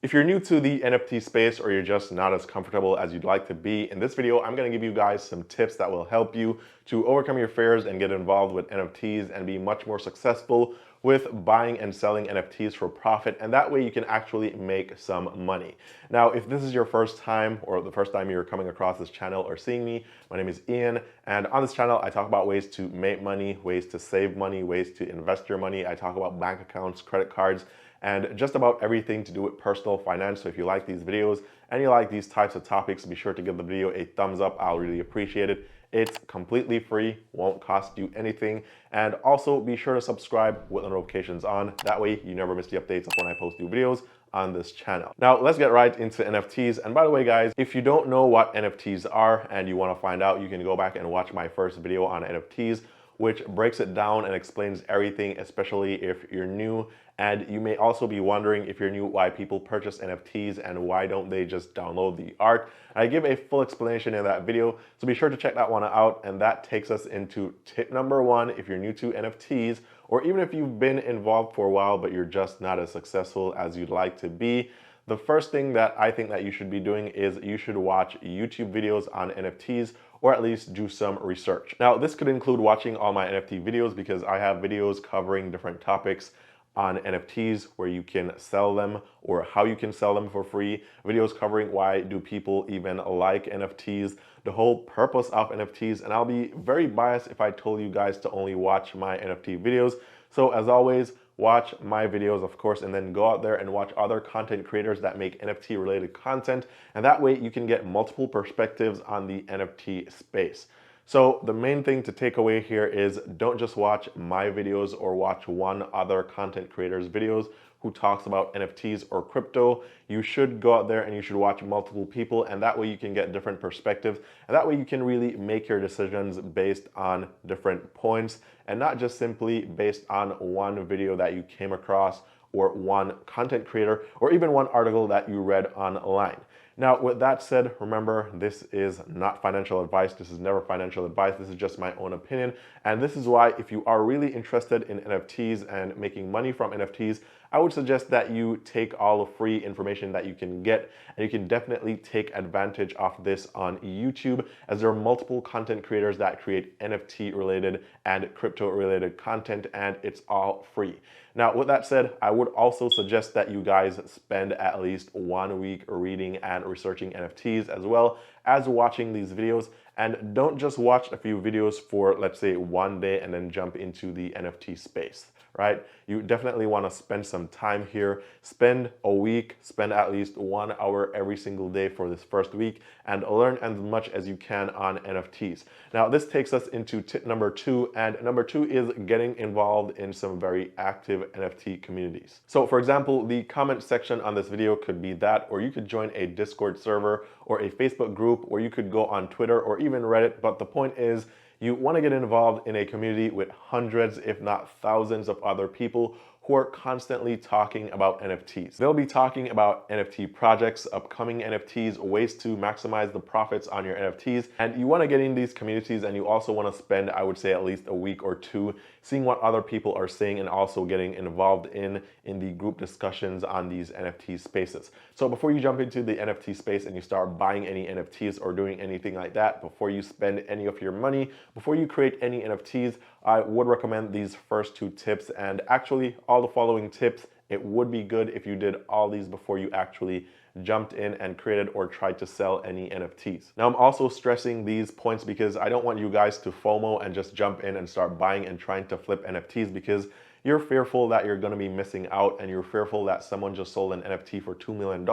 If you're new to the NFT space or you're just not as comfortable as you'd like to be, in this video, I'm going to give you guys some tips that will help you to overcome your fears and get involved with NFTs and be much more successful with buying and selling NFTs for profit. And that way you can actually make some money. Now, if this is your first time or the first time you're coming across this channel or seeing me, my name is Eann. And on this channel, I talk about ways to make money, ways to save money, ways to invest your money. I talk about bank accounts, credit cards, and just about everything to do with personal finance. So if you like these videos and you like these types of topics, be sure to give the video a thumbs up. I'll really appreciate it. It's completely free, won't cost you anything. And also be sure to subscribe with the notifications on. That way you never miss the updates of when I post new videos on this channel. Now let's get right into NFTs. And by the way, guys, if you don't know what NFTs are and you want to find out, you can go back and watch my first video on NFTs, which breaks it down and explains everything, especially if you're new. And you may also be wondering, if you're new, why people purchase NFTs and why don't they just download the art. I give a full explanation in that video, so be sure to check that one out. And that takes us into tip number one. If you're new to NFTs, or even if you've been involved for a while but you're just not as successful as you'd like to be, the first thing that I think that you should be doing is you should watch YouTube videos on NFTs, or at least do some research. Now, this could include watching all my NFT videos, because I have videos covering different topics on NFTs, where you can sell them or how you can sell them for free, videos covering why do people even like NFTs, the whole purpose of NFTs. And I'll be very biased if I told you guys to only watch my NFT videos. So as always, watch my videos, of course, and then go out there and watch other content creators that make NFT related content. And that way you can get multiple perspectives on the NFT space. So the main thing to take away here is, don't just watch my videos or watch one other content creator's videos who talks about NFTs or crypto. You should go out there and you should watch multiple people, and that way you can get different perspectives, and that way you can really make your decisions based on different points and not just simply based on one video that you came across or one content creator or even one article that you read online. Now, with that said, remember, this is not financial advice. This is never financial advice. This is just my own opinion. And this is why, if you are really interested in NFTs and making money from NFTs, I would suggest that you take all the free information that you can get, and you can definitely take advantage of this on YouTube, as there are multiple content creators that create NFT related and crypto related content, and it's all free. Now, with that said, I would also suggest that you guys spend at least 1 week reading and researching NFTs, as well as watching these videos. And don't just watch a few videos for, let's say, one day and then jump into the NFT space, right? You definitely want to spend some time here. Spend a week, spend at least 1 hour every single day for this first week, and learn as much as you can on NFTs. Now, this takes us into tip number two, and number two is getting involved in some very active NFT communities. So for example, the comment section on this video could be that, or you could join a Discord server or a Facebook group, or you could go on Twitter or even Reddit. But the point is, you want to get involved in a community with hundreds, if not thousands, of other people who are constantly talking about NFTs. They'll be talking about NFT projects, upcoming NFTs, ways to maximize the profits on your NFTs. And you want to get in these communities, and you also want to spend, I would say, at least a week or two seeing what other people are saying, and also getting involved in the group discussions on these NFT spaces. So before you jump into the NFT space and you start buying any NFTs or doing anything like that, before you spend any of your money, before you create any NFTs, I would recommend these first two tips. And actually, all the following tips, it would be good if you did all these before you actually jumped in and created or tried to sell any NFTs. Now, I'm also stressing these points because I don't want you guys to FOMO and just jump in and start buying and trying to flip NFTs, because you're fearful that you're going to be missing out, and you're fearful that someone just sold an NFT for $2 million.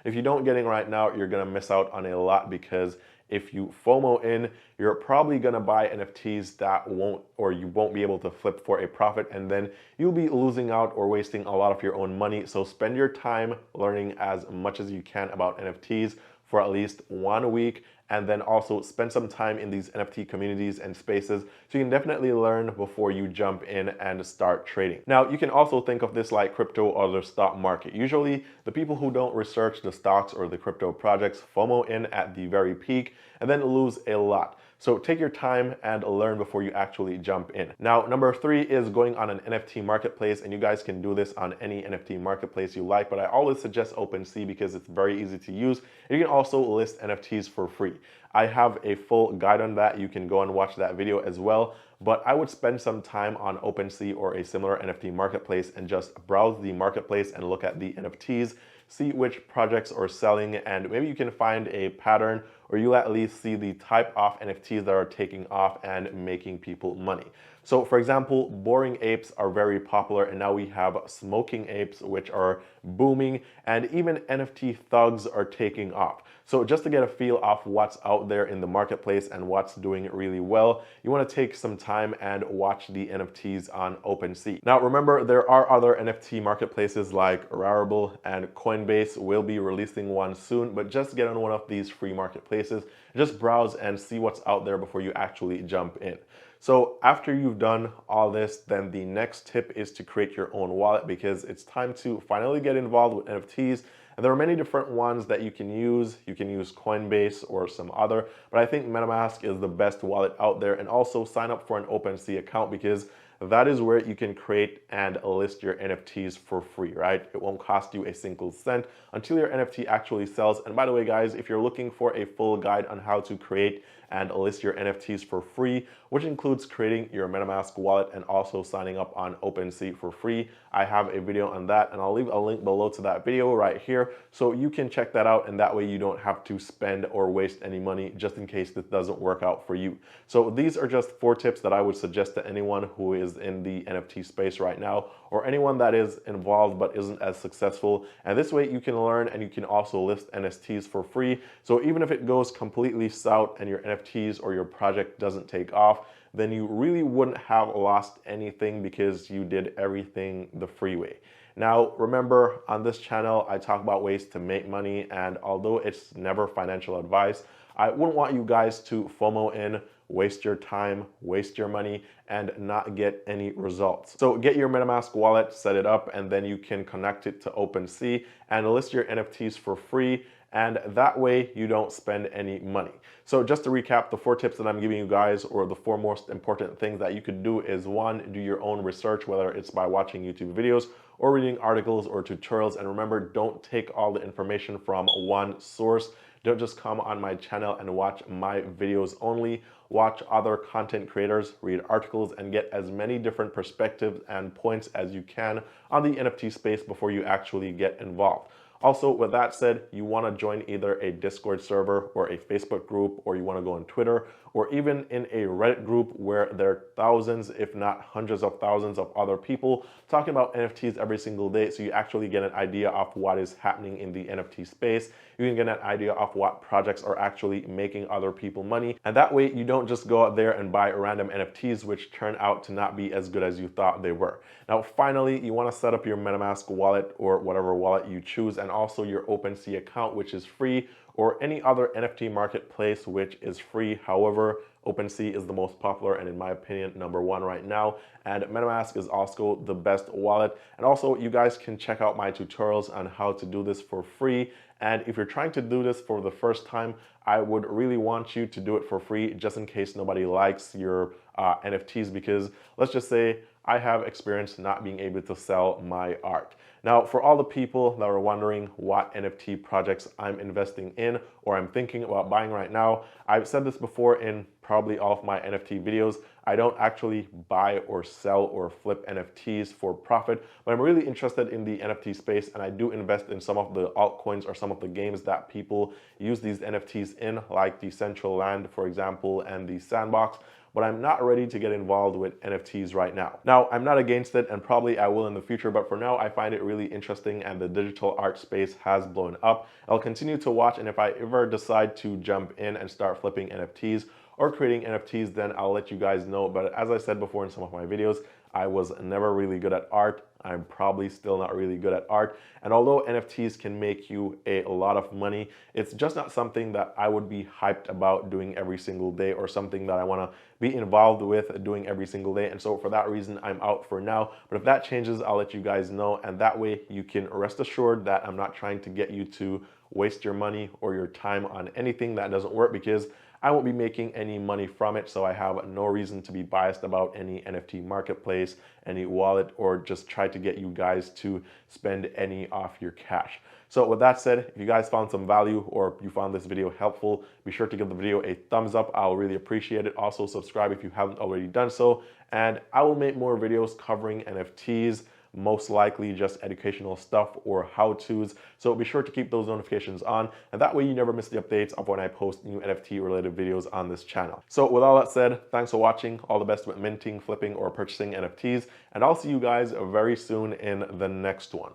If you don't get in right now, you're going to miss out on a lot, because if you FOMO in, you're probably gonna buy NFTs that you won't be able to flip for a profit, and then you'll be losing out or wasting a lot of your own money. So spend your time learning as much as you can about NFTs for at least 1 week, and then also spend some time in these NFT communities and spaces so you can definitely learn before you jump in and start trading. Now, you can also think of this like crypto or the stock market. Usually, the people who don't research the stocks or the crypto projects FOMO in at the very peak and then lose a lot. So take your time and learn before you actually jump in. Now, number 3 is going on an NFT marketplace, and you guys can do this on any NFT marketplace you like, but I always suggest OpenSea because it's very easy to use. You can also list NFTs for free. I have a full guide on that. You can go and watch that video as well. But I would spend some time on OpenSea or a similar NFT marketplace and just browse the marketplace and look at the NFTs, see which projects are selling, and maybe you can find a pattern, or you'll at least see the type of NFTs that are taking off and making people money. So for example, boring apes are very popular, and now we have smoking apes, which are booming, and even NFT thugs are taking off. So just to get a feel of what's out there in the marketplace and what's doing really well, you want to take some time and watch the NFTs on OpenSea. Now remember, there are other NFT marketplaces like Rarible, and Coinbase will be releasing one soon, but just get on one of these free marketplaces, just browse and see what's out there before you actually jump in. So after you've done all this, then the next tip is to create your own wallet, because it's time to finally get involved with NFTs. And there are many different ones that you can use. You can use Coinbase or some other, but I think MetaMask is the best wallet out there. And also sign up for an OpenSea account, because that is where you can create and list your NFTs for free, right? It won't cost you a single cent until your NFT actually sells. And by the way, guys, if you're looking for a full guide on how to create and list your NFTs for free, which includes creating your MetaMask wallet and also signing up on OpenSea for free, I have a video on that, and I'll leave a link below to that video right here so you can check that out, and that way you don't have to spend or waste any money just in case this doesn't work out for you. So these are just 4 tips that I would suggest to anyone who is in the NFT space right now, or anyone that is involved but isn't as successful. And this way you can learn, and you can also list NFTs for free. So even if it goes completely south and your NFTs or your project doesn't take off, then you really wouldn't have lost anything, because you did everything the free way. Now, remember, on this channel, I talk about ways to make money, and although it's never financial advice, I wouldn't want you guys to FOMO in, waste your time, waste your money, and not get any results. So get your MetaMask wallet, set it up, and then you can connect it to OpenSea and list your NFTs for free. And that way you don't spend any money. So just to recap, the 4 tips that I'm giving you guys, or the 4 most important things that you could do, is 1, do your own research, whether it's by watching YouTube videos or reading articles or tutorials. And remember, don't take all the information from one source. Don't just come on my channel and watch my videos only. Watch other content creators, read articles, and get as many different perspectives and points as you can on the NFT space before you actually get involved. Also, with that said, you want to join either a Discord server or a Facebook group, or you want to go on Twitter, or even in a Reddit group where there are thousands, if not hundreds of thousands of other people talking about NFTs every single day, so you actually get an idea of what is happening in the NFT space. You can get an idea of what projects are actually making other people money, and that way you don't just go out there and buy random NFTs which turn out to not be as good as you thought they were. Now, finally, you want to set up your MetaMask wallet or whatever wallet you choose, and also your OpenSea account, which is free, or any other NFT marketplace which is free. However, OpenSea is the most popular, and in my opinion, #1 right now. And MetaMask is also the best wallet. And also, you guys can check out my tutorials on how to do this for free. And if you're trying to do this for the first time, I would really want you to do it for free, just in case nobody likes your NFTs, because let's just say I have experience not being able to sell my art. Now, for all the people that are wondering what NFT projects I'm investing in or I'm thinking about buying right now, I've said this before in probably all of my NFT videos. I don't actually buy or sell or flip NFTs for profit, but I'm really interested in the NFT space, and I do invest in some of the altcoins or some of the games that people use these NFTs in, like Decentraland, for example, and the Sandbox. But I'm not ready to get involved with NFTs right now. Now, I'm not against it, and probably I will in the future, but for now, I find it really interesting, and the digital art space has blown up. I'll continue to watch, and if I ever decide to jump in and start flipping NFTs or creating NFTs, then I'll let you guys know. But as I said before in some of my videos, I was never really good at art. I'm probably still not really good at art. And although NFTs can make you a lot of money, it's just not something that I would be hyped about doing every single day, or something that I want to be involved with doing every single day. And so for that reason, I'm out for now. But if that changes, I'll let you guys know. And that way you can rest assured that I'm not trying to get you to waste your money or your time on anything that doesn't work, because I won't be making any money from it, so I have no reason to be biased about any NFT marketplace, any wallet, or just try to get you guys to spend any of your cash. So with that said, if you guys found some value or you found this video helpful, be sure to give the video a thumbs up. I'll really appreciate it. Also subscribe if you haven't already done so. And I will make more videos covering NFTs, most likely just educational stuff or how-tos. So be sure to keep those notifications on, and that way you never miss the updates of when I post new NFT related videos on this channel. So with all that said, thanks for watching. All the best with minting, flipping, or purchasing NFTs, and I'll see you guys very soon in the next one.